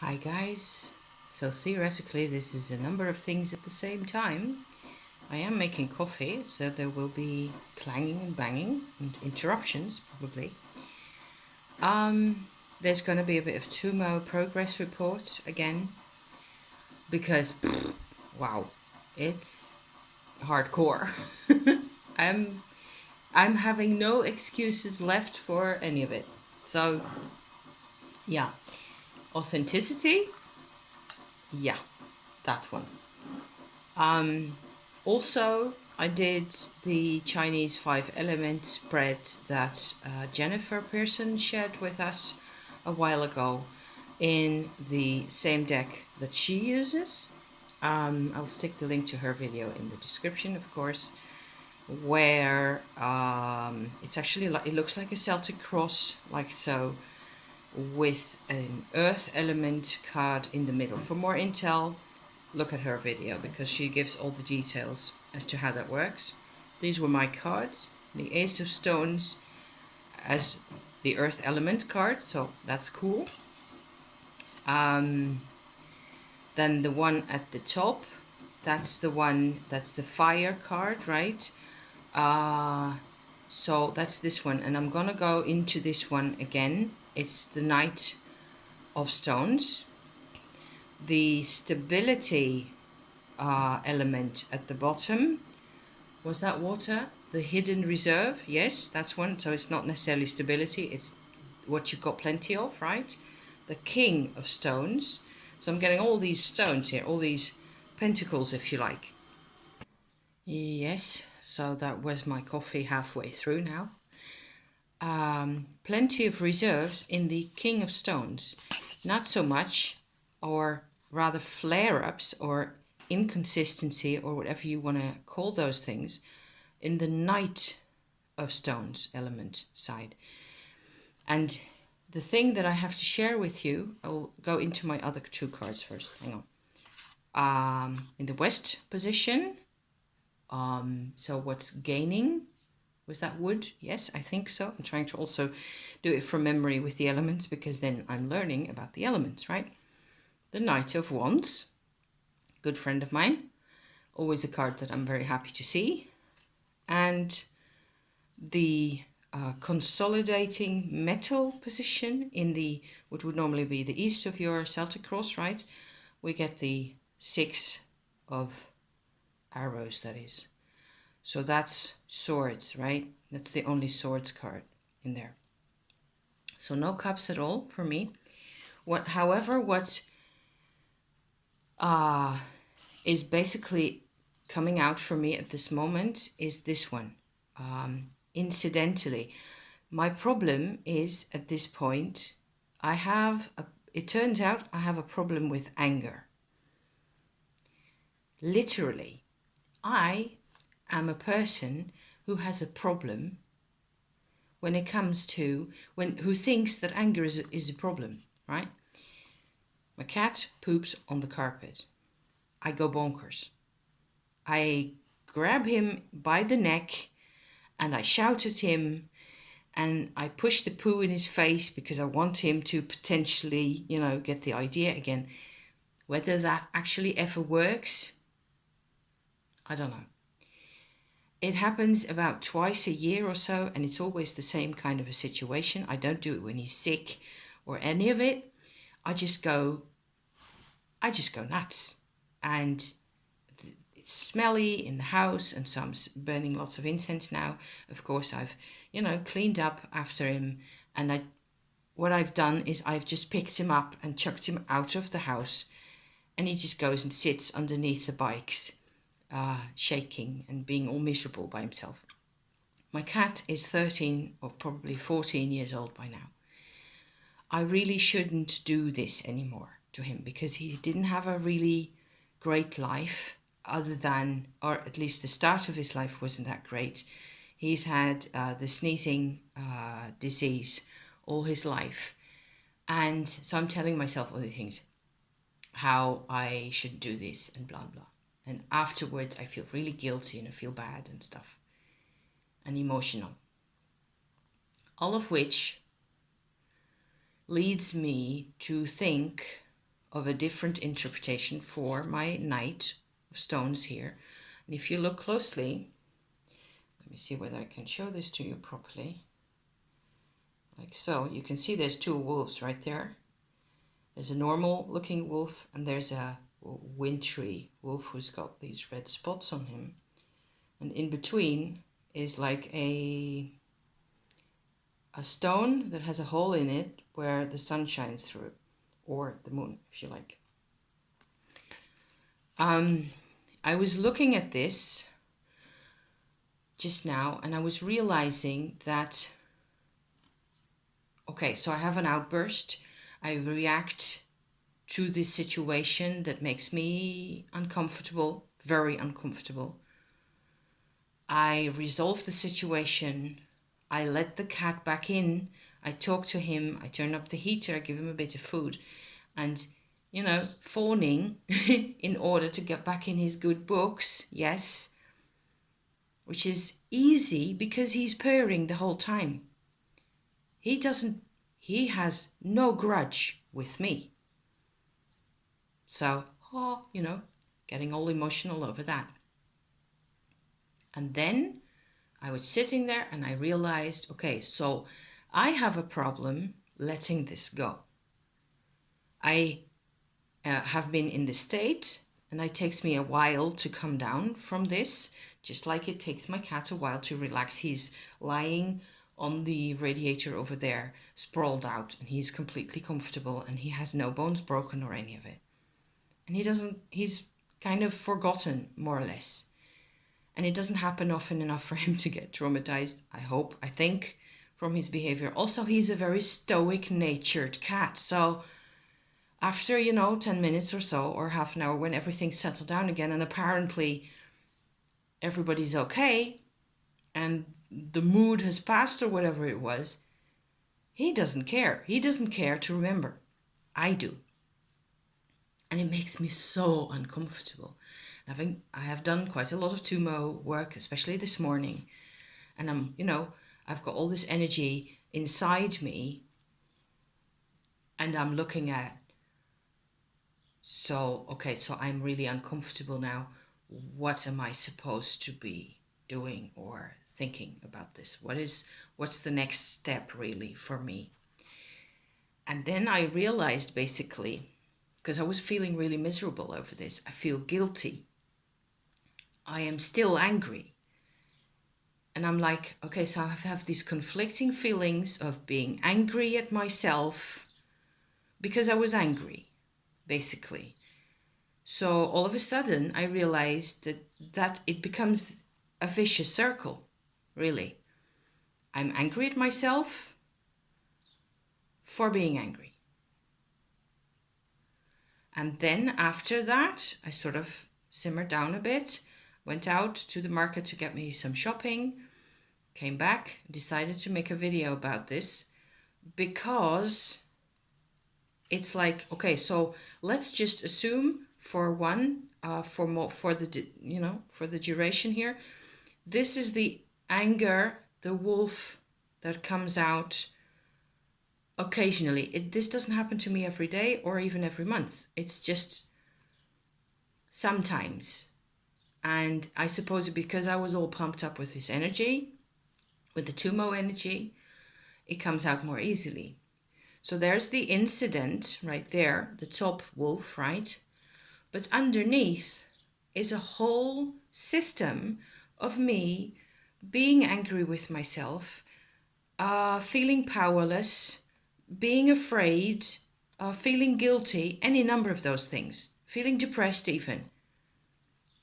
Hi guys, so theoretically this is a number of things at the same time. I am making coffee, so there will be clanging and banging and interruptions probably. There's going to be a bit of Tumo progress report again because wow, it's hardcore. I'm I'm having no excuses left for any of it. So yeah, authenticity, yeah, that one. Also, I did the Chinese five element spread that Jennifer Pearson shared with us a while ago in the same deck that she uses. I'll stick the link to her video in the description, of course, where it's actually like it looks like a Celtic cross, like so, with an earth element card in the middle. For more intel, look at her video because she gives all the details as to how that works. These were my cards. The Ace of Stones as the Earth Element card, so that's cool. Um, then the one at the top, that's the Fire card, right? So that's this one, and I'm gonna go into this one again. It's the Knight of Stones. The Stability element at the bottom. Was that water? The hidden reserve? Yes, that's one. So it's not necessarily stability, it's what you've got plenty of, right? The King of Stones. So I'm getting all these stones here, all these pentacles, if you like. Yes, so that was my coffee halfway through now. Plenty of reserves in the King of Stones. Not so much, or rather flare ups or inconsistency, or whatever you want to call those things, in the Knight of Stones element side. And the thing that I have to share with you, I'll go into my other two cards first. Hang on. In the West position, so what's gaining? Was that wood? Yes, I think so. I'm trying to also do it from memory with the elements because then I'm learning about the elements, right? The Knight of Wands, good friend of mine. Always a card that I'm very happy to see. And the consolidating metal position in the what would normally be the east of your Celtic cross, right? We get the 6 of arrows, that is. So that's swords, right? That's the only swords card in there. So no cups at all for me. However, what is basically coming out for me at this moment is this one. Incidentally, my problem is at this point, it turns out I have a problem with anger. Literally, I am a person who has a problem when it comes to, who thinks that anger is a problem, right? My cat poops on the carpet. I go bonkers. I grab him by the neck and I shout at him and I push the poo in his face because I want him to potentially, get the idea again. Whether that actually ever works, I don't know. It happens about twice a year or so, and it's always the same kind of a situation. I don't do it when he's sick or any of it. I just go nuts. And it's smelly in the house, and so I'm burning lots of incense now. Of course, I've, cleaned up after him, and what I've done is I've just picked him up and chucked him out of the house, and he just goes and sits underneath the bikes, shaking and being all miserable by himself. My cat is 13 or probably 14 years old by now. I really shouldn't do this anymore to him because he didn't have a really great life other than, or at least the start of his life wasn't that great. He's had the sneezing disease all his life. And so I'm telling myself all these things, how I should do this and blah, blah. And afterwards I feel really guilty and I feel bad and stuff and emotional. All of which leads me to think of a different interpretation for my Knight of Stones here. And if you look closely, let me see whether I can show this to you properly. Like so, you can see there's two wolves right there. There's a normal looking wolf and there's a wintry wolf who's got these red spots on him. And in between is like a stone that has a hole in it where the sun shines through, or the moon, if you like. I was looking at this just now and I was realizing that, okay, so I have an outburst. I react to this situation that makes me uncomfortable, very uncomfortable. I resolve the situation. I let the cat back in. I talk to him. I turn up the heater. I give him a bit of food. And, you know, fawning in order to get back in his good books. Yes. Which is easy because he's purring the whole time. He has no grudge with me. So, you know, getting all emotional over that. And then I was sitting there and I realized, okay, so I have a problem letting this go. I have been in this state and it takes me a while to come down from this, just like it takes my cat a while to relax. He's lying on the radiator over there, sprawled out, and he's completely comfortable and he has no bones broken or any of it. And he's kind of forgotten, more or less. And it doesn't happen often enough for him to get traumatized, I think, from his behavior. Also, he's a very stoic-natured cat. So after, 10 minutes or so, or half an hour, when everything's settled down again, and apparently everybody's okay, and the mood has passed or whatever it was, he doesn't care. He doesn't care to remember. I do. And it makes me so uncomfortable. I have done quite a lot of Tumo work, especially this morning. And I've got all this energy inside me. And I'm looking at, so I'm really uncomfortable now. What am I supposed to be doing or thinking about this? What's the next step really for me? And then I realized basically, because I was feeling really miserable over this, I feel guilty. I am still angry. And I'm like, okay, so I have these conflicting feelings of being angry at myself because I was angry, basically. So all of a sudden I realized that it becomes a vicious circle, really. I'm angry at myself for being angry. And then after that, I sort of simmered down a bit, went out to the market to get me some shopping, came back, decided to make a video about this because it's like, okay, so let's just assume for the duration here, this is the anger, the wolf that comes out occasionally. This doesn't happen to me every day or even every month. It's just sometimes. And I suppose because I was all pumped up with this energy, with the Tumo energy, it comes out more easily. So there's the incident right there, the top wolf, right? But underneath is a whole system of me being angry with myself, feeling powerless, being afraid, feeling guilty, any number of those things, feeling depressed even.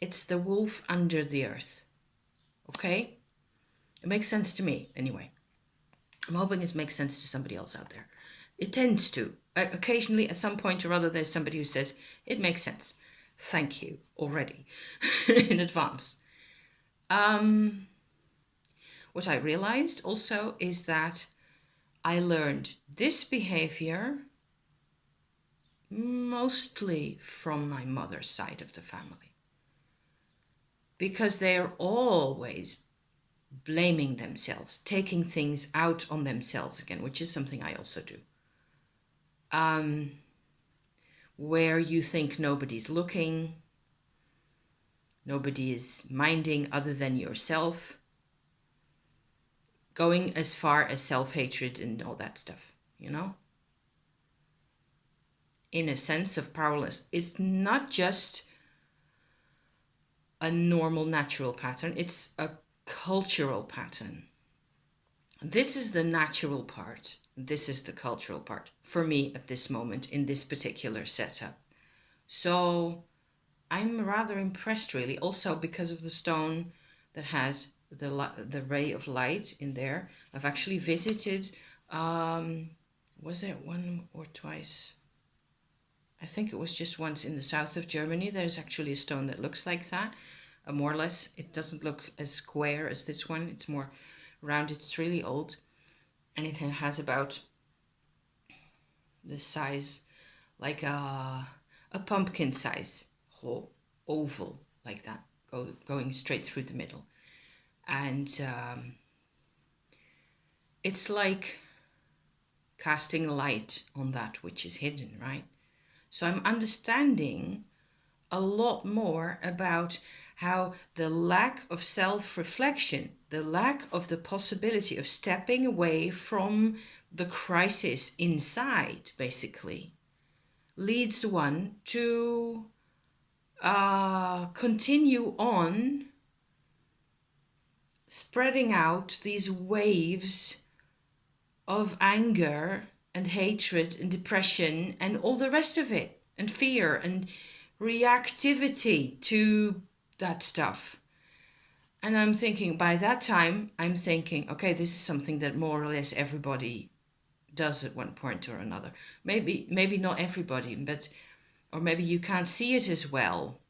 It's the wolf under the earth, okay? It makes sense to me, anyway. I'm hoping it makes sense to somebody else out there. It tends to. Occasionally, at some point or other, there's somebody who says, it makes sense. Thank you already in advance. What I realized also is that I learned this behavior mostly from my mother's side of the family. Because they're always blaming themselves, taking things out on themselves again, which is something I also do. where you think nobody's looking, nobody is minding other than yourself, going as far as self-hatred and all that stuff, you know? In a sense of powerless. It's not just a normal natural pattern, it's a cultural pattern. This is the natural part. This is the cultural part for me at this moment in this particular setup. So I'm rather impressed, really, also because of the stone that has the ray of light in there. I've actually visited, was it one or twice? I think it was just once in the south of Germany. There's actually a stone that looks like that, more or less. It doesn't look as square as this one. It's more rounded. It's really old. And it has about the size, like a pumpkin size hole, oval, like that, going straight through the middle. And it's like casting light on that which is hidden, right? So I'm understanding a lot more about how the lack of self-reflection, the lack of the possibility of stepping away from the crisis inside, basically, leads one to continue on spreading out these waves of anger and hatred and depression and all the rest of it, and fear and reactivity to that stuff. And I'm thinking, by that time, I'm thinking, okay, this is something that more or less everybody does at one point or another. Maybe not everybody, but, or maybe you can't see it as well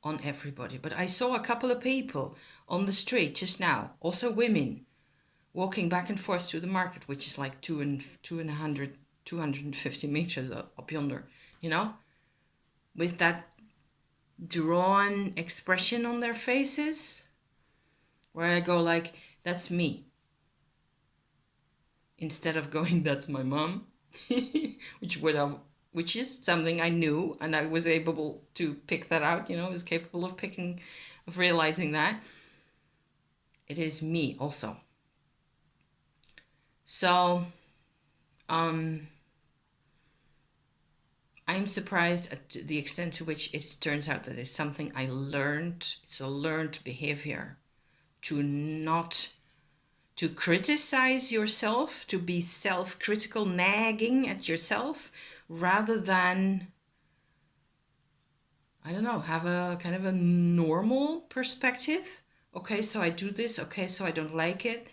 on everybody. But I saw a couple of people on the street just now, also women, walking back and forth to the market, which is like 250 meters up yonder, you know, with that drawn expression on their faces, where I go like, that's me. Instead of going, that's my mom, which is something I knew, and I was able to pick that out, you know, I was capable of realizing that. It is me also. So, I'm surprised at the extent to which it turns out that it's something I learned. It's a learned behavior to criticize yourself, to be self-critical, nagging at yourself, rather than, I don't know, have a kind of a normal perspective. Okay, so I do this. Okay, so I don't like it.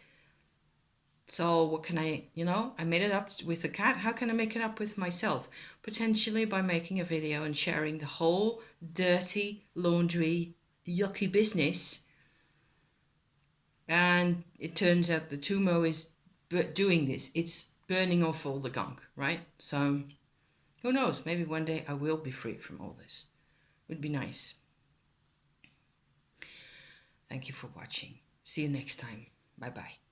So what can I, you know, I made it up with the cat. How can I make it up with myself? Potentially by making a video and sharing the whole dirty, laundry, yucky business. And it turns out the Tumo is doing this. It's burning off all the gunk, right? So who knows? Maybe one day I will be free from all this. Would be nice. Thank you for watching. See you next time. Bye-bye.